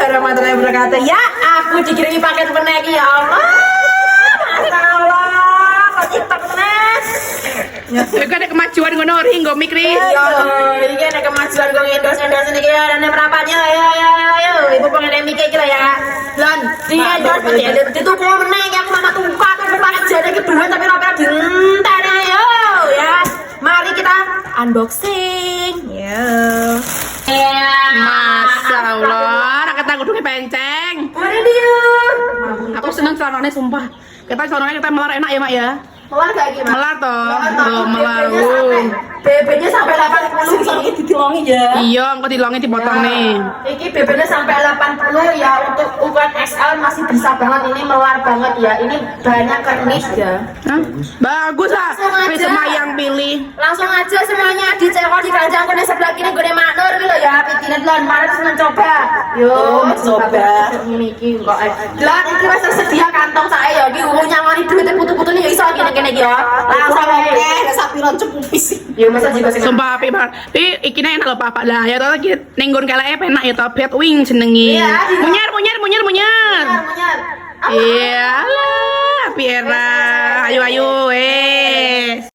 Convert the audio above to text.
warahmatullahi wabarakatuh. Ya, aku dikirimi paket meneh iki ya Allah. Masyaallah, kok TikTok meneh. Ya ada kemajuan ngono ri nggo mikri. Yo, iki ada kemajuan kok endorse iki ya ana merapatnya ya. Ibu pengen mikir iki ya. Lan, di endorse dituku meneh iki aku mama tumpah jane iki duit tapi ora pernah dienteni yo ya. Mari kita unboxing. Yo. Masya Allah, anak kita kudu penceng. Mari dia. Aku seneng celananya sumpah. Kita celananya kita melar enak ya mak ya. Melar kayak gimana? Melar toh. Tuh, Melar. BB-nya sampai 80 iki ditilongi ya. Iya, engko dilongi dipotong nih. Iki BB-nya sampai 80 ya, untuk ukuran XL masih bisa banget, ini melar banget ya. Ini banyak kernis ya. Hah? Bagus lah. Tapi semua yang pilih. Langsung aja semuanya dicekol di keranjang kene sebelah kiri gue Maknur gitu loh ya. Pikirnya duluan mana terus mencoba. Yo, coba. Ini iki kok. Lah iki wis tersedia kantong saya ya. Iki wong nyawani duit putu-putune ya iso kene-kene iki ya. Langsung ae sapiron cepupis. Yo masa juga sing Sumpah api banget. Tapi ikine enak lho Pak lah. Ya toh nenggon keleke penak ya toh Batwing jenengi. Munyer. munyar. Iya lah, api era. Ayo